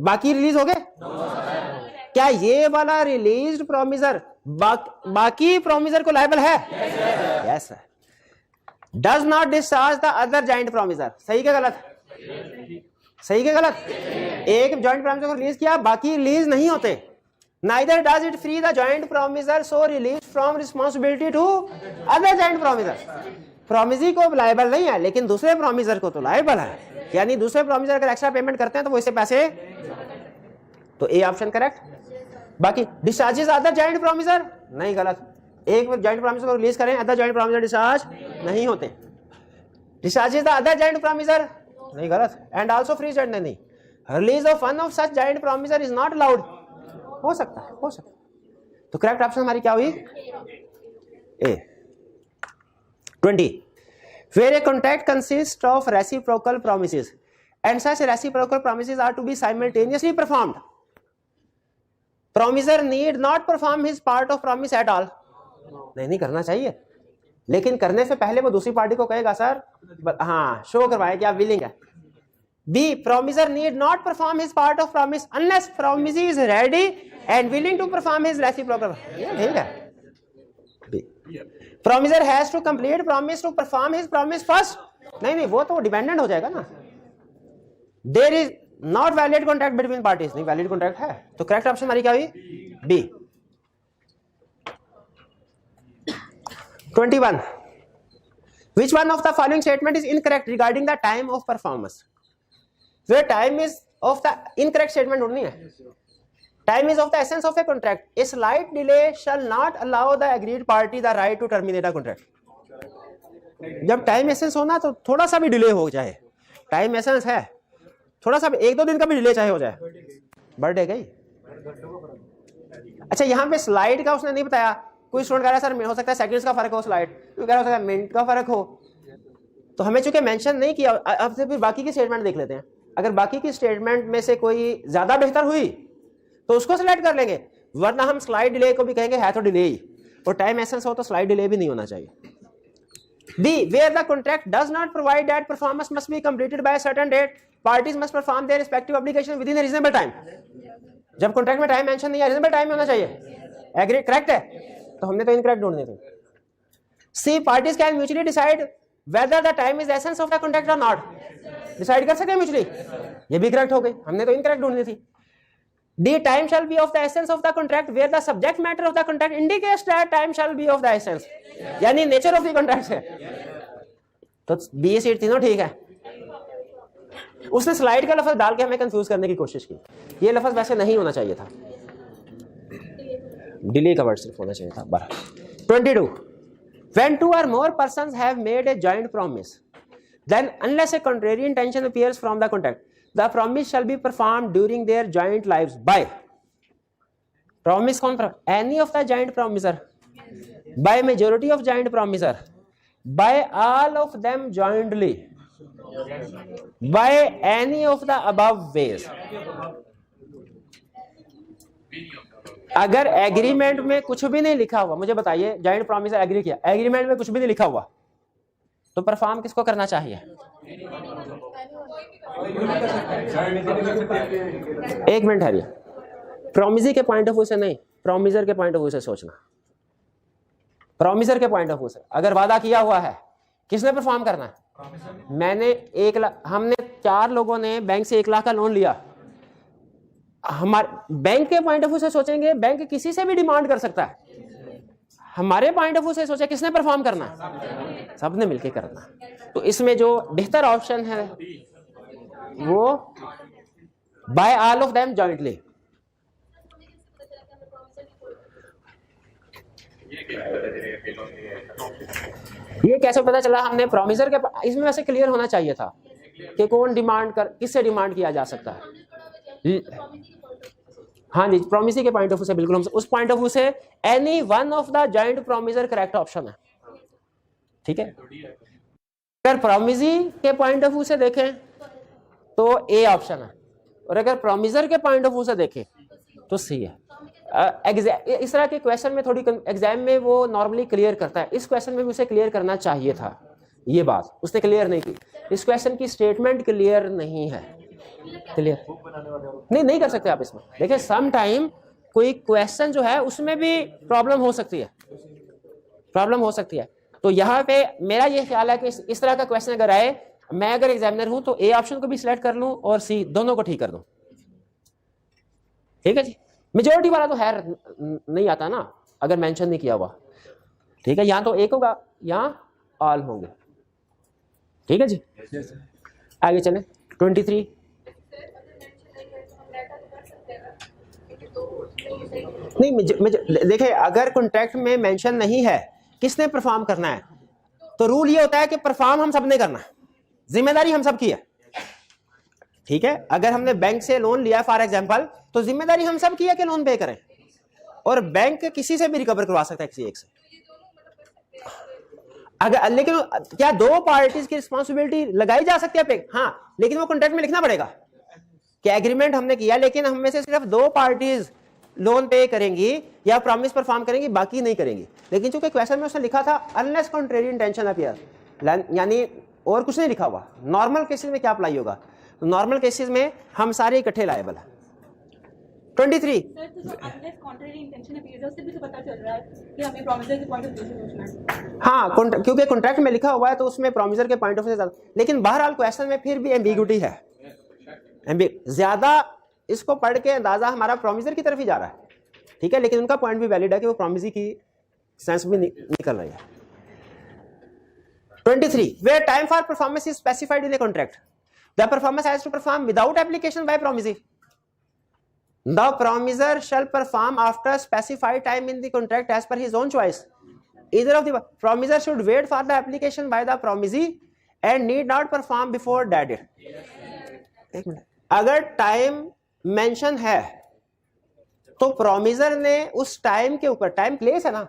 बाकी रिलीज हो गए? क्या ये वाला रिलीज्ड प्रोमिसर बाकी प्रोमिसर को लायबल है? Yes. Does not discharge the other joint promisor, सही क्या गलत? सही क्या गलत? एक जॉइंट प्रोमिसर को रिलीज किया, बाकी रिलीज नहीं होते। Neither does it free the joint promiser so released from responsibility to other joint promiser. Promisee को लायबल नहीं है, लेकिन दूसरे प्रोमिसर को तो लायबल है, यानी दूसरे प्रोमिसर अगर एक्स्ट्रा पेमेंट करते हैं तो वो इससे पैसे, तो ए ऑप्शन करेक्ट। बाकी डिस्चार्जेस अदर जॉइंट प्रोमिसर, नहीं गलत। एक जॉइंट प्रोमिसर को रिलीज करें, अदर जॉइंट प्रोमिसर डिस्चार्ज नहीं होते। Discharges the other joint promisor, नहीं गलत। एंड आल्सो फ्री जॉइंट, नहीं। Release of one of such joint promisor is not allowed, हो सकता है, हो सकता है। तो करेक्ट ऑप्शन हमारी क्या हुई? ए। 20 where a contract consists of reciprocal promises and such reciprocal promises are to be simultaneously performed, promiser need not perform his part of promise at all. नहीं करना चाहिए, लेकिन करने से पहले वो दूसरी पार्टी को कहेगा सर हाँ शो करवाए कि आप विलिंग है। B, promiser need not perform his part of promise unless promisee is ready and willing to perform his reciprocal. ठीक है। B, promiser has to complete promise to perform his promise first. नहीं, वो तो dependent हो जाएगा ना। There is not valid contract between parties, नहीं valid contract है, तो करेक्ट ऑप्शन हमारी क्या हुई? B. 21. Which one of the following statement is incorrect regarding the time of performance? Where time is of the incorrect statement ढूंढनी है. Time is of the essence of a contract. A slight delay shall not allow the agreed party the right to terminate a contract. जब time essence होना तो थोड़ा सा भी delay हो जाए, टाइम एसेंस है, थोड़ा सा भी 1-2 दिन का भी डिले चाहे हो जाए, बर्थडे गई। अच्छा यहाँ पे स्लाइड का उसने नहीं बताया, कोई स्टूडेंट कह रहा है सर हो सकता है सेकंड्स का फर्क हो, स्लाइड कोई कह रहा हो सकता है मिनट का फर्क हो, तो हमें चूंकि मेंशन नहीं किया, अब से फिर बाकी की स्टेटमेंट देख लेते हैं। अगर बाकी की स्टेटमेंट में से कोई ज्यादा बेहतर हुई तो उसको सिलेक्ट कर लेंगे, वरना हम स्लाइड डिले को भी कहेंगे है तो डिले ही, और टाइम एसेंस हो तो स्लाइड डिले भी नहीं होना चाहिए। B, where the contract does not provide that performance must be completed by a certain date, parties must perform their respective obligation within a reasonable time. जब contract में time mention नहीं है, reasonable time होना चाहिए। Agree, correct है, तो हमने तो इनकरेक्ट ढूंढने थे। C, parties can mutually decide whether the time is the essence of the contract or not. Decide कर सकते हैं म्यूचुअली, ये भी करेक्ट हो गई, हमने तो इनकरेक्ट ढूंढनी थी। D, time shall be of the essence of the contract where the subject matter of the contract indicates that time shall be of the essence, यानी नेचर ऑफ द कॉन्ट्रैक्ट है, तो B seat तीनों ठीक है। उसने slide का लफ्ज डाल के हमें कंफ्यूज करने की कोशिश की, ये लफ्ज वैसे नहीं होना चाहिए था, डिले का वर्ड सिर्फ होना चाहिए था। 22, when 2 or more persons have made a joint promise, then unless a contrary intention appears from the contract, the promise shall be performed during their joint lives by, promise कौन, any of the joint promiser, by majority of joint promiser, by all of them jointly, by any of the above ways. अगर agreement में कुछ भी नहीं लिखा हुआ, मुझे बताइए जॉइंट प्रॉमिसर एग्री किया, एग्रीमेंट में कुछ भी नहीं लिखा हुआ, तो परफॉर्म किसको करना चाहिए? एक मिनट है, प्रॉमिसी के पॉइंट ऑफ व्यू से नहीं, प्रॉमिसर के पॉइंट ऑफ व्यू से सोचना। प्रॉमिसर के पॉइंट ऑफ व्यू से अगर वादा किया हुआ है, किसने परफॉर्म करना है? मैंने 1 लाख, हमने 4 लोगों ने बैंक से 1 लाख का लोन लिया, हमारे बैंक के पॉइंट ऑफ व्यू से सोचेंगे, बैंक किसी से भी डिमांड कर सकता है, हमारे पॉइंट ऑफ व्यू से सोचे किसने परफॉर्म करना है? सबने मिलके करना। तो इसमें जो बेहतर ऑप्शन है वो by all of them jointly. ये कैसे पता चला? हमने प्रॉमिसर के, इसमें वैसे क्लियर होना चाहिए था कि कौन डिमांड कर, किससे डिमांड किया जा सकता है। हाँ जी, प्रॉमिसी के पॉइंट ऑफ व्यू से बिल्कुल, हम उस पॉइंट ऑफ व्यू से any one of the joint promiser correct option है, ठीक है। अगर प्रॉमिसी के पॉइंट ऑफ व्यू से देखें तो ए ऑप्शन है, और अगर प्रॉमिसर के पॉइंट ऑफ व्यू से देखें तो सी है। इस तरह के क्वेश्चन में थोड़ी एग्जाम में वो नॉर्मली क्लियर करता है, इस क्वेश्चन में भी उसे क्लियर करना चाहिए था, ये बात उसने क्लियर नहीं की, इस क्वेश्चन की स्टेटमेंट क्लियर नहीं है। क्लियर नहीं कर सकते आप इसमें। देखिए सम टाइम कोई क्वेश्चन जो है उसमें भी प्रॉब्लम हो सकती है, तो यहाँ पे मेरा ये ख्याल है कि इस तरह का क्वेश्चन अगर आए, मैं अगर एग्जामिनर हूं तो ए ऑप्शन को भी सिलेक्ट कर लूं और सी, दोनों को ठीक कर दूं, ठीक है जी। मेजोरिटी वाला तो है नहीं आता ना, अगर मेंशन नहीं किया हुआ, ठीक है। यहाँ तो एक होगा, यहाँ ऑल होंगे, ठीक है जी। आगे चले 23। नहीं देखिए, अगर कॉन्ट्रैक्ट में मेंशन नहीं है किसने परफॉर्म करना है, तो रूल ये होता है कि परफॉर्म हम सब ने करना है, जिम्मेदारी हम सब की है, ठीक है। अगर हमने बैंक से लोन लिया फॉर एग्जांपल, तो जिम्मेदारी हम सब की है कि लोन पे करें, और बैंक किसी से भी रिकवर करवा सकता है, किसी एक से। अगर लेकिन क्या 2 पार्टीज की रिस्पॉन्सिबिलिटी लगाई जा सकती है पे? हाँ, लेकिन वो कॉन्ट्रैक्ट में लिखना पड़ेगा कि एग्रीमेंट हमने किया, लेकिन हम में से सिर्फ 2 पार्टीज लोन पे करेंगी या प्रॉमिस परफॉर्म करेंगी, बाकी नहीं करेंगी। लेकिन चूंकि क्वेश्चन में उसने लिखा था अनलेस कॉन्ट्रेरी इंटेंशन अपीयर, यानी और कुछ नहीं लिखा हुआ। नॉर्मल केसेस में क्या अप्लाई होगा? तो नॉर्मल केसेस में हम सारे इकट्ठे लायबल है। 23 हाँ, क्योंकि कॉन्ट्रैक्ट में लिखा हुआ है तो उसमें प्रॉमिसर के पॉइंट ऑफ व्यू से, लेकिन बहरहाल क्वेश्चन में फिर भी एम्बिग्यूटी है, ज्यादा इसको पढ़ के अंदाजा हमारा प्रोमिसर की तरफ ही जा रहा है, ठीक है, लेकिन उनका पॉइंट भी वैलिड है कि वो प्रोमिसी की सेंस भी निकल रही है। 23 where time for performance is specified in a contract, the performance has to perform without application by promisee. The promiser shall perform after specified time in the contract as per his own choice. Either of the promiser should wait for the application by the promisee and need not perform before that date. एक minute, अगर time mention है तो promisor ने उस time के ऊपर, time place है ना,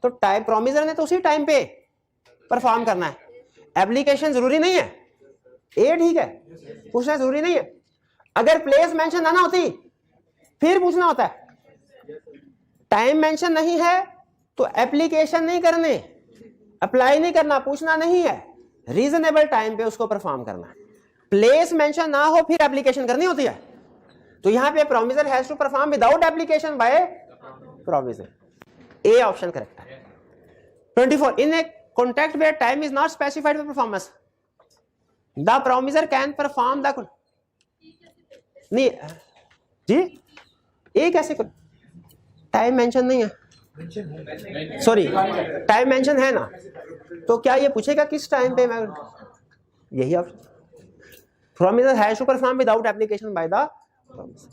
तो टाइम प्रोमिसर ने तो उसी टाइम पे परफॉर्म करना है, एप्लीकेशन जरूरी नहीं है। ये ठीक है, पूछना जरूरी नहीं है। अगर प्लेस मेंशन ना होती फिर पूछना होता है। टाइम मेंशन नहीं है तो एप्लीकेशन नहीं करने, अप्लाई नहीं करना, पूछना नहीं है, रीजनेबल टाइम पे उसको परफॉर्म करना है। प्लेस मेंशन ना हो फिर एप्लीकेशन करनी होती है। तो यहां पे promisor has to perform without application by promisor. A option correct है। 24 in a contract where time is not specified for performance, the promisor can perform the नहीं जी, ए कैसे कर, टाइम मेंशन नहीं है, सॉरी टाइम मेंशन है ना, तो क्या ये पूछेगा किस टाइम पे मैं, यही option promisor has to perform without application by the promisor,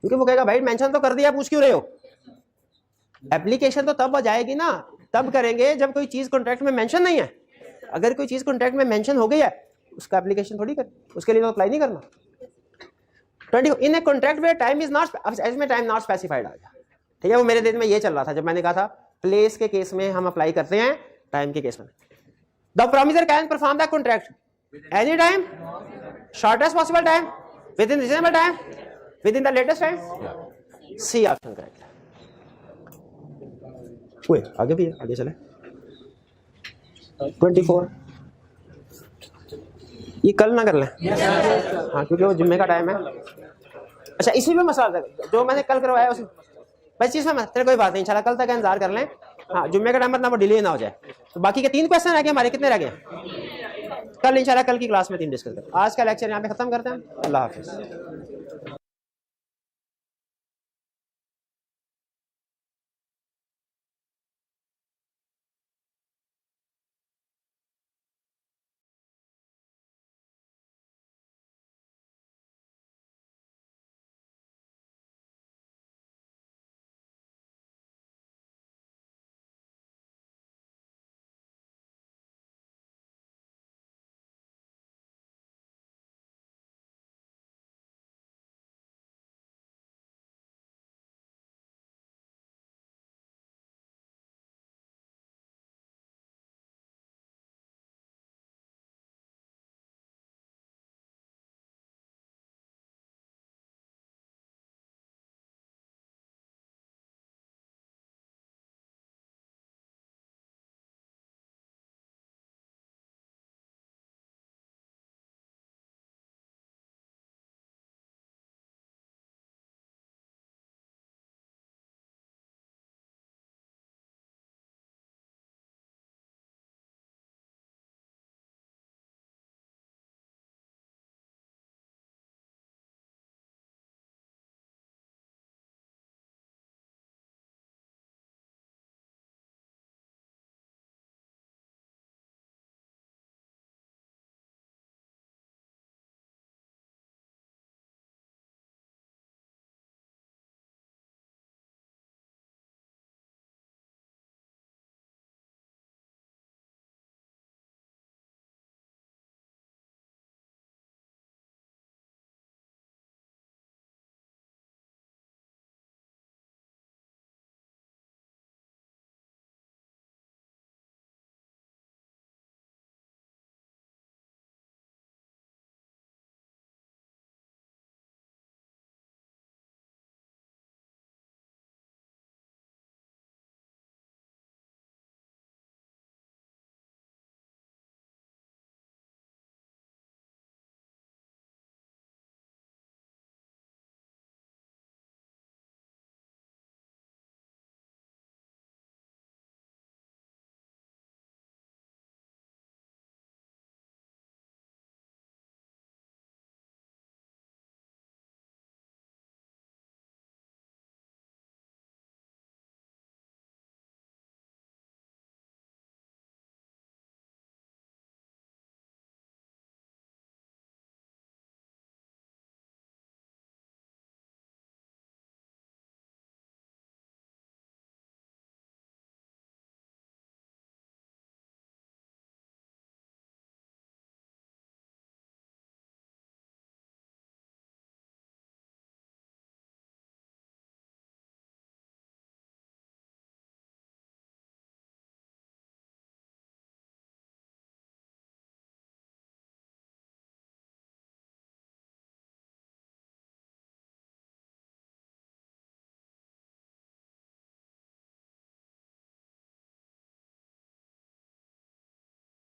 क्योंकि वो कहेगा भाई मेंशन तो कर दिया, पूछ क्यों रहे हो। एप्लीकेशन तो तब आ जाएगी ना, तब करेंगे जब कोई चीज कॉन्ट्रैक्ट में मेंशन नहीं है। अगर कोई चीज कॉन्ट्रैक्ट में मेंशन हो गई है उसका एप्लीकेशन थोड़ी कर, उसके लिए तो अप्लाई नहीं करना। 20 in a contract where time is not, इसमें टाइम नॉट स्पेसिफाइड आ गया, ठीक है। वो मेरे दिन में ये चल रहा था जब मैंने कहा था प्लेस के केस में हम अप्लाई करते हैं, टाइम के केस में the promisor can perform the contract any time, shortest possible time, within reasonable time, within the latest time. C option correct है। आगे भी है, आगे चले। 24 ये कल ना कर लें, हाँ, क्योंकि वो जुम्मे का टाइम है। अच्छा, इसी में मसला जो मैंने कल करवाया उसी 25 में तेरे कोई बात नहीं, इंशाल्लाह कल तक इंतजार कर लें। हाँ, जुम्मे का टाइम, मतलब वो डिले ना हो जाए। तो बाकी के 3 क्वेश्चन रह गए हमारे, कितने रह गए? कल इंशाल्लाह कल की क्लास में 3 डिस्कस करें। आज का लेक्चर यहाँ पे खत्म करते हैं। अल्लाह हाफिज।